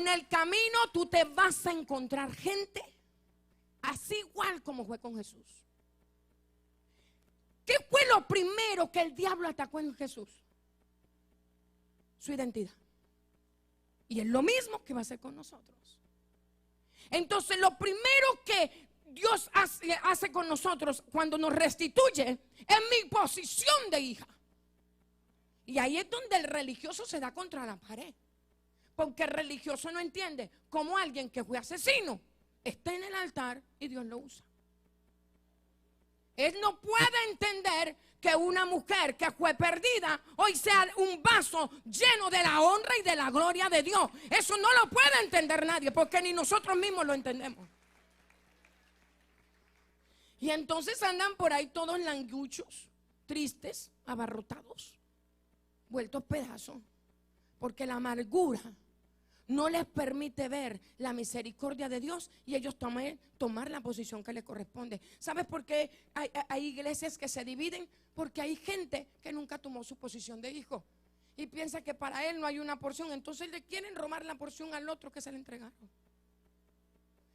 en el camino tú te vas a encontrar gente así igual como fue con Jesús. ¿Qué fue lo primero que el diablo atacó en Jesús? Su identidad. Y es lo mismo que va a hacer con nosotros. Entonces lo primero que Dios hace con nosotros cuando nos restituye es mi posición de hija. Y ahí es donde el religioso se da contra la pared. Porque el religioso no entiende cómo alguien que fue asesino está en el altar y Dios lo usa. Él no puede entender que una mujer que fue perdida hoy sea un vaso lleno de la honra y de la gloria de Dios. Eso no lo puede entender nadie, porque ni nosotros mismos lo entendemos. Y entonces andan por ahí todos languchos, tristes, abarrotados, vueltos pedazos, porque la amargura no les permite ver la misericordia de Dios y ellos tomar la posición que les corresponde. ¿Sabes por qué hay iglesias que se dividen? Porque hay gente que nunca tomó su posición de hijo y piensa que para él no hay una porción. Entonces le quieren robar la porción al otro que se le entregaron.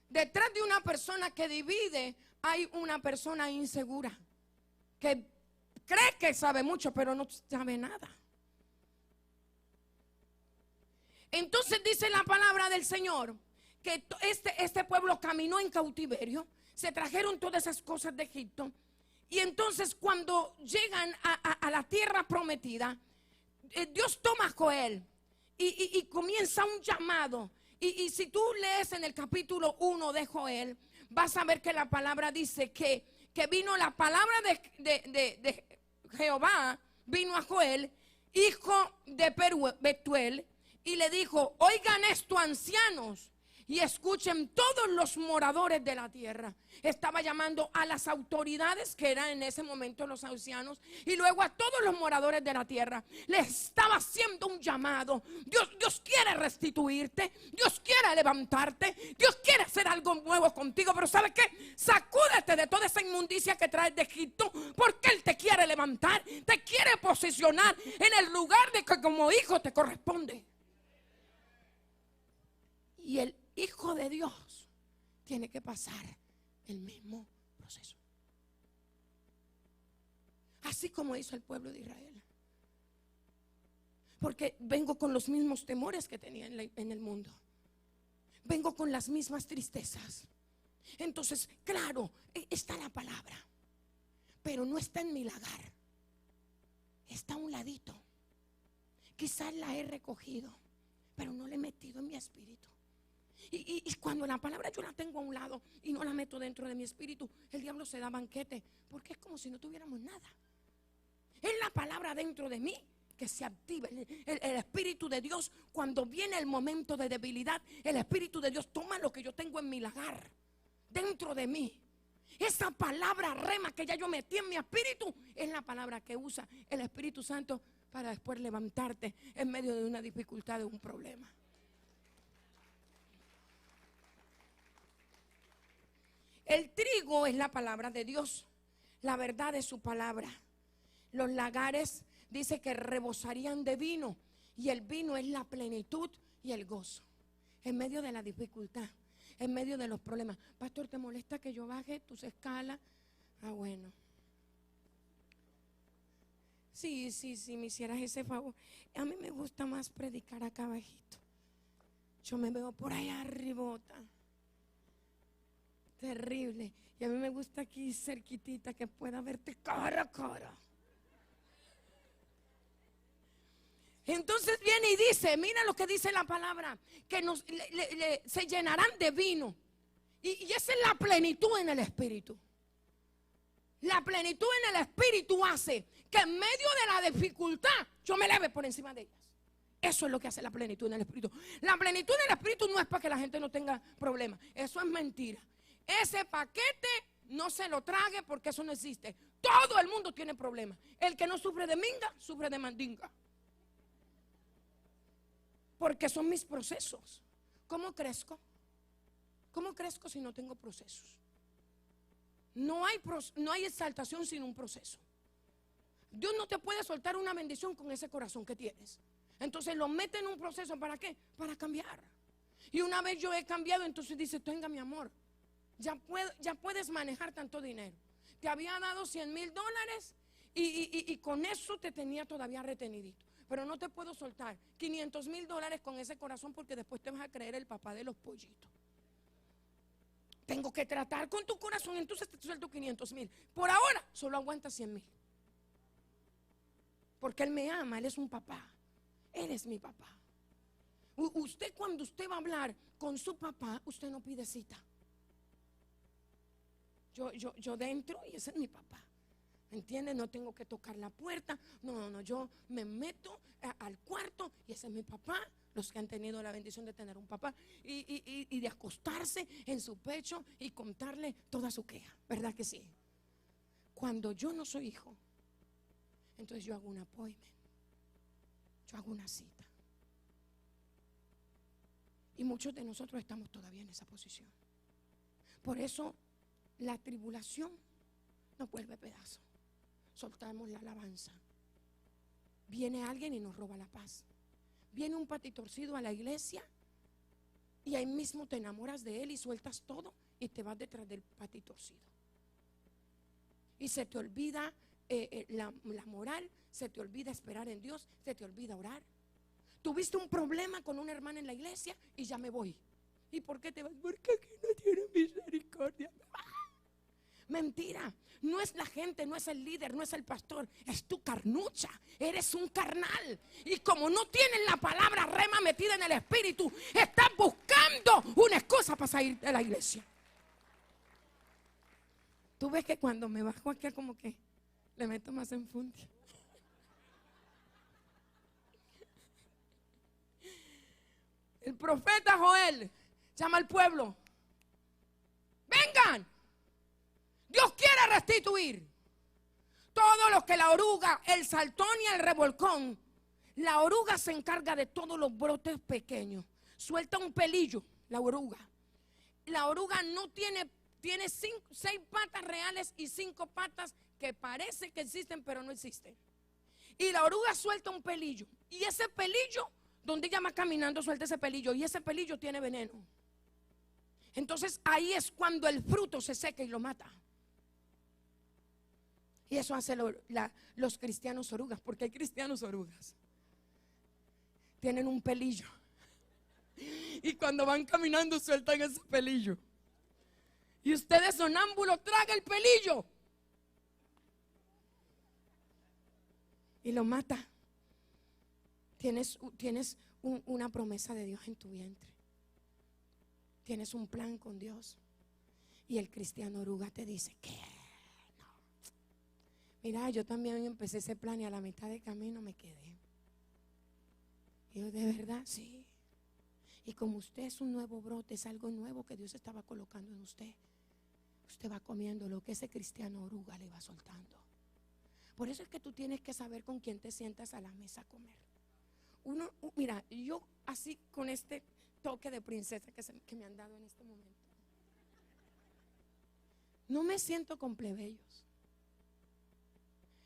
Detrás de una persona que divide hay una persona insegura que cree que sabe mucho pero no sabe nada. Entonces dice la palabra del Señor que este pueblo caminó en cautiverio, se trajeron todas esas cosas de Egipto, y entonces cuando llegan a la tierra prometida, Dios toma a Joel y comienza un llamado. Y si tú lees en el capítulo 1 de Joel, vas a ver que la palabra dice que vino la palabra de Jehová, vino a Joel, hijo de Betuel, y le dijo: oigan esto, ancianos, y escuchen todos los moradores de la tierra. Estaba llamando a las autoridades, que eran en ese momento los ancianos, y luego a todos los moradores de la tierra. Les estaba haciendo un llamado. Dios quiere restituirte, Dios quiere levantarte, Dios quiere hacer algo nuevo contigo. Pero ¿sabes qué? Sacúdete de toda esa inmundicia que traes de Egipto, porque Él te quiere levantar, te quiere posicionar en el lugar de que como hijo te corresponde. Y el Hijo de Dios tiene que pasar el mismo proceso, así como hizo el pueblo de Israel. Porque vengo con los mismos temores que tenía en el mundo. Vengo con las mismas tristezas. Entonces, claro, está la palabra, pero no está en mi lagar. Está a un ladito. Quizás la he recogido, pero no la he metido en mi espíritu. Y cuando la palabra yo la tengo a un lado y no la meto dentro de mi espíritu, el diablo se da banquete, porque es como si no tuviéramos nada. Es la palabra dentro de mí que se activa. El Espíritu de Dios, cuando viene el momento de debilidad, el Espíritu de Dios toma lo que yo tengo en mi lagar, dentro de mí. Esa palabra rema que ya yo metí en mi espíritu es la palabra que usa el Espíritu Santo para después levantarte en medio de una dificultad, de un problema. El trigo es la palabra de Dios, la verdad es su palabra. Los lagares dice que rebosarían de vino, y el vino es la plenitud y el gozo en medio de la dificultad, en medio de los problemas. Pastor, ¿te molesta que yo baje tus escalas? Ah, bueno. Sí, me hicieras ese favor. A mí me gusta más predicar acá abajito. Yo me veo por allá arribota. Terrible. Y a mí me gusta aquí cerquitita, que pueda verte cara a cara. Entonces viene y dice, mira lo que dice la palabra, que se llenarán de vino. Y esa es la plenitud en el espíritu. La plenitud en el espíritu hace que en medio de la dificultad yo me eleve por encima de ellas. Eso es lo que hace la plenitud en el espíritu. La plenitud en el espíritu no es para que la gente no tenga problemas. Eso es mentira. Ese paquete no se lo trague, porque eso no existe. Todo el mundo tiene problemas. El que no sufre de minga, sufre de mandinga. Porque son mis procesos. ¿Cómo crezco? ¿Cómo crezco si no tengo procesos? No hay exaltación sin un proceso. Dios no te puede soltar una bendición con ese corazón que tienes. Entonces lo mete en un proceso. ¿Para qué? Para cambiar. Y una vez yo he cambiado, entonces dice, tenga mi amor, ya puedes manejar tanto dinero. Te había dado $100,000 y con eso te tenía todavía retenidito. Pero no te puedo soltar $500,000 con ese corazón, porque después te vas a creer el papá de los pollitos. Tengo que tratar con tu corazón, entonces te suelto 500,000. Por ahora solo aguanta 100,000. Porque Él me ama, Él es un papá. Él es mi papá. Usted, cuando usted va a hablar con su papá, usted no pide cita. Yo dentro y ese es mi papá. ¿Entiendes? No tengo que tocar la puerta. No, yo me meto al cuarto y ese es mi papá. Los que han tenido la bendición de tener un papá y de acostarse en su pecho y contarle toda su queja. ¿Verdad que sí? Cuando yo no soy hijo, entonces yo hago un appointment. Yo hago una cita. Y muchos de nosotros estamos todavía en esa posición. Por eso la tribulación nos vuelve pedazo. Soltamos la alabanza. Viene alguien y nos roba la paz. Viene un patitorcido a la iglesia y ahí mismo te enamoras de él y sueltas todo y te vas detrás del patitorcido. Y se te olvida la moral, se te olvida esperar en Dios, se te olvida orar. Tuviste un problema con una hermana en la iglesia y ya me voy. ¿Y por qué te vas? Porque aquí no tiene misericordia. Mentira. No es la gente, no es el líder, no es el pastor, es tu carnucha. Eres un carnal. Y como no tienes la palabra rema metida en el espíritu, estás buscando una excusa para salir de la iglesia. Tú ves que cuando me bajo aquí como que le meto más enfundia. El profeta Joel llama al pueblo. Vengan. Dios quiere restituir todo lo que la oruga, el saltón y el revolcón. La oruga se encarga de todos los brotes pequeños. Suelta un pelillo, la oruga. La oruga no tiene 6 patas reales y 5 patas que parece que existen, pero no existen. Y la oruga suelta un pelillo. Y ese pelillo, donde ella va caminando, suelta ese pelillo. Y ese pelillo tiene veneno. Entonces ahí es cuando el fruto se seca y lo mata. Y eso hace los cristianos orugas, porque hay cristianos orugas. Tienen un pelillo. Y cuando van caminando sueltan ese pelillo. Y ustedes sonámbulos, traga el pelillo. Y lo mata. Tienes una promesa de Dios en tu vientre. Tienes un plan con Dios. Y el cristiano oruga te dice, ¿qué? Mira, yo también empecé ese plan y a la mitad de camino me quedé. Y yo, ¿de verdad? Sí. Y como usted es un nuevo brote, es algo nuevo que Dios estaba colocando en usted. Usted va comiendo lo que ese cristiano oruga le va soltando. Por eso es que tú tienes que saber con quién te sientas a la mesa a comer. Mira, yo así con este toque de princesa que me han dado en este momento, no me siento con plebeyos.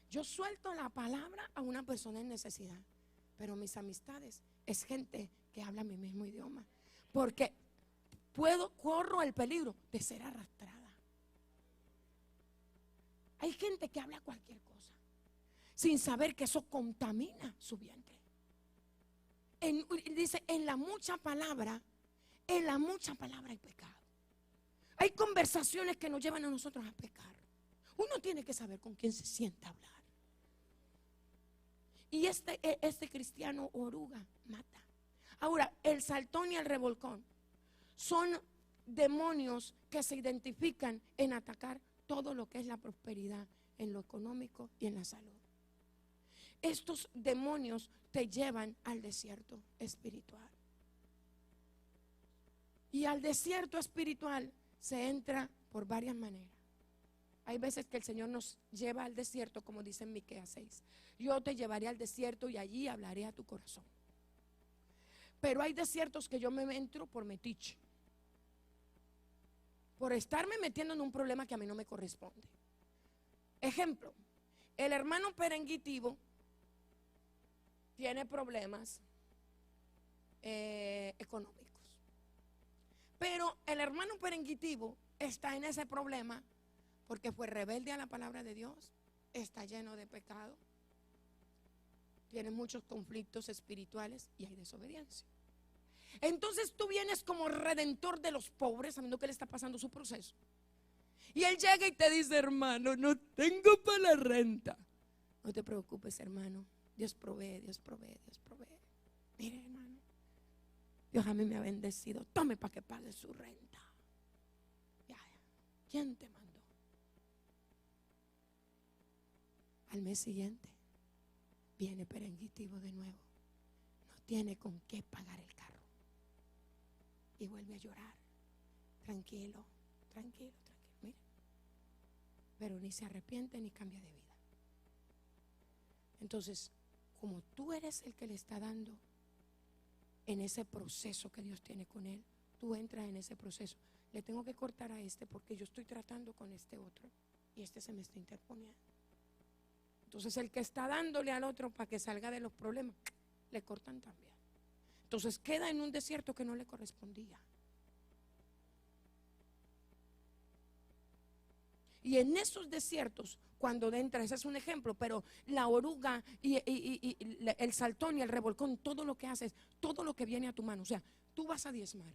Yo suelto la palabra a una persona en necesidad, pero mis amistades es gente que habla mi mismo idioma, porque corro el peligro de ser arrastrada. Hay gente que habla cualquier cosa sin saber que eso contamina su vientre. Dice, en la mucha palabra hay pecado. Hay conversaciones que nos llevan a nosotros a pecar. Uno tiene que saber con quién se sienta a hablar. Y este cristiano oruga mata. Ahora, el saltón y el revolcón son demonios que se identifican en atacar todo lo que es la prosperidad en lo económico y en la salud. Estos demonios te llevan al desierto espiritual. Y al desierto espiritual se entra por varias maneras. Hay veces que el Señor nos lleva al desierto, como dice en Miqueas 6. Yo te llevaré al desierto y allí hablaré a tu corazón. Pero hay desiertos que yo me entro por metiche, por estarme metiendo en un problema que a mí no me corresponde. Ejemplo, el hermano perenguitivo tiene problemas económicos. Pero el hermano perenguitivo está en ese problema porque fue rebelde a la palabra de Dios, está lleno de pecado, tiene muchos conflictos espirituales y hay desobediencia. Entonces tú vienes como redentor de los pobres, sabiendo que él está pasando su proceso. Y él llega y te dice: hermano, no tengo para la renta. No te preocupes, hermano. Dios provee, Dios provee, Dios provee. Mire, hermano, Dios a mí me ha bendecido. Tome para que pague su renta. Ya, ¿quién te mandó? Al mes siguiente viene perenguitivo de nuevo. No tiene con qué pagar el carro. Y vuelve a llorar. Tranquilo, tranquilo, tranquilo. Mire. Pero ni se arrepiente ni cambia de vida. Entonces, como tú eres el que le está dando en ese proceso que Dios tiene con él, tú entras en ese proceso. Le tengo que cortar a este porque yo estoy tratando con este otro y este se me está interponiendo. Entonces el que está dándole al otro para que salga de los problemas, le cortan también. Entonces queda en un desierto que no le correspondía. Y en esos desiertos, cuando entra, ese es un ejemplo, pero la oruga y el saltón y el revolcón, todo lo que haces, todo lo que viene a tu mano, o sea, tú vas a diezmar.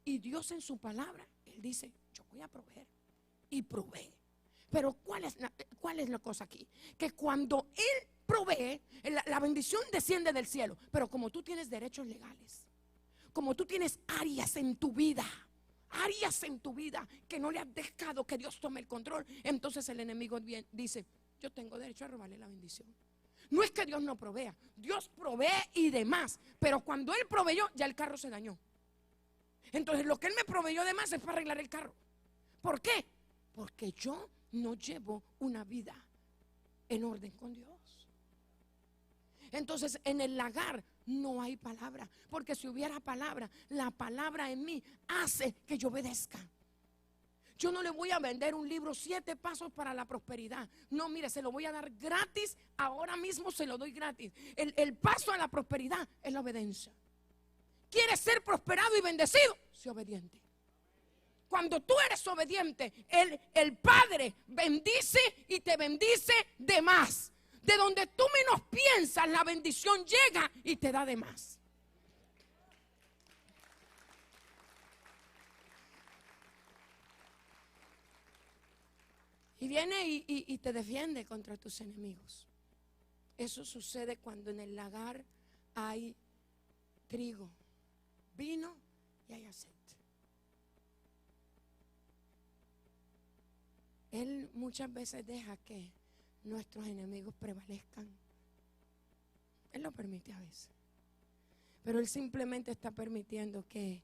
Y Dios en su palabra, Él dice: yo voy a proveer. Y provee. Pero ¿cuál es la cosa aquí? Que cuando Él provee, la bendición desciende del cielo. Pero como tú tienes derechos legales, como tú tienes áreas en tu vida que no le has dejado que Dios tome el control, entonces el enemigo dice: yo tengo derecho a robarle la bendición. No es que Dios no provea, Dios provee y demás, pero cuando Él proveyó, ya el carro se dañó. Entonces lo que Él me proveyó de más es para arreglar el carro. ¿Por qué? Porque yo no llevo una vida en orden con Dios. Entonces en el lagar no hay palabra, porque si hubiera palabra, la palabra en mí hace que yo obedezca. Yo no le voy a vender un libro 7 pasos para la prosperidad. No, mire, se lo voy a dar gratis. Ahora mismo se lo doy gratis. El paso a la prosperidad es la obediencia. ¿Quieres ser prosperado y bendecido? Sé obediente. Cuando tú eres obediente, el Padre bendice y te bendice de más. De donde tú menos piensas, la bendición llega y te da de más. Y viene y te defiende contra tus enemigos. Eso sucede cuando en el lagar hay trigo, vino y hay aceite. Él muchas veces deja que nuestros enemigos prevalezcan. Él lo permite a veces. Pero Él simplemente está permitiendo que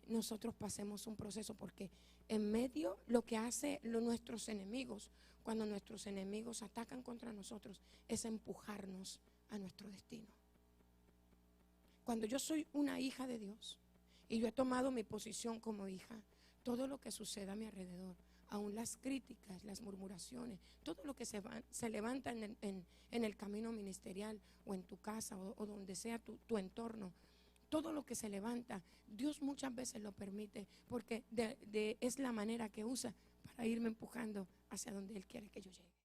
nosotros pasemos un proceso, porque en medio lo que hace nuestros enemigos, cuando nuestros enemigos atacan contra nosotros, es empujarnos a nuestro destino. Cuando yo soy una hija de Dios y yo he tomado mi posición como hija, todo lo que suceda a mi alrededor, aún las críticas, las murmuraciones, todo lo que se levanta en el camino ministerial o en tu casa o donde sea tu entorno, todo lo que se levanta, Dios muchas veces lo permite, porque es la manera que usa para irme empujando hacia donde Él quiere que yo llegue.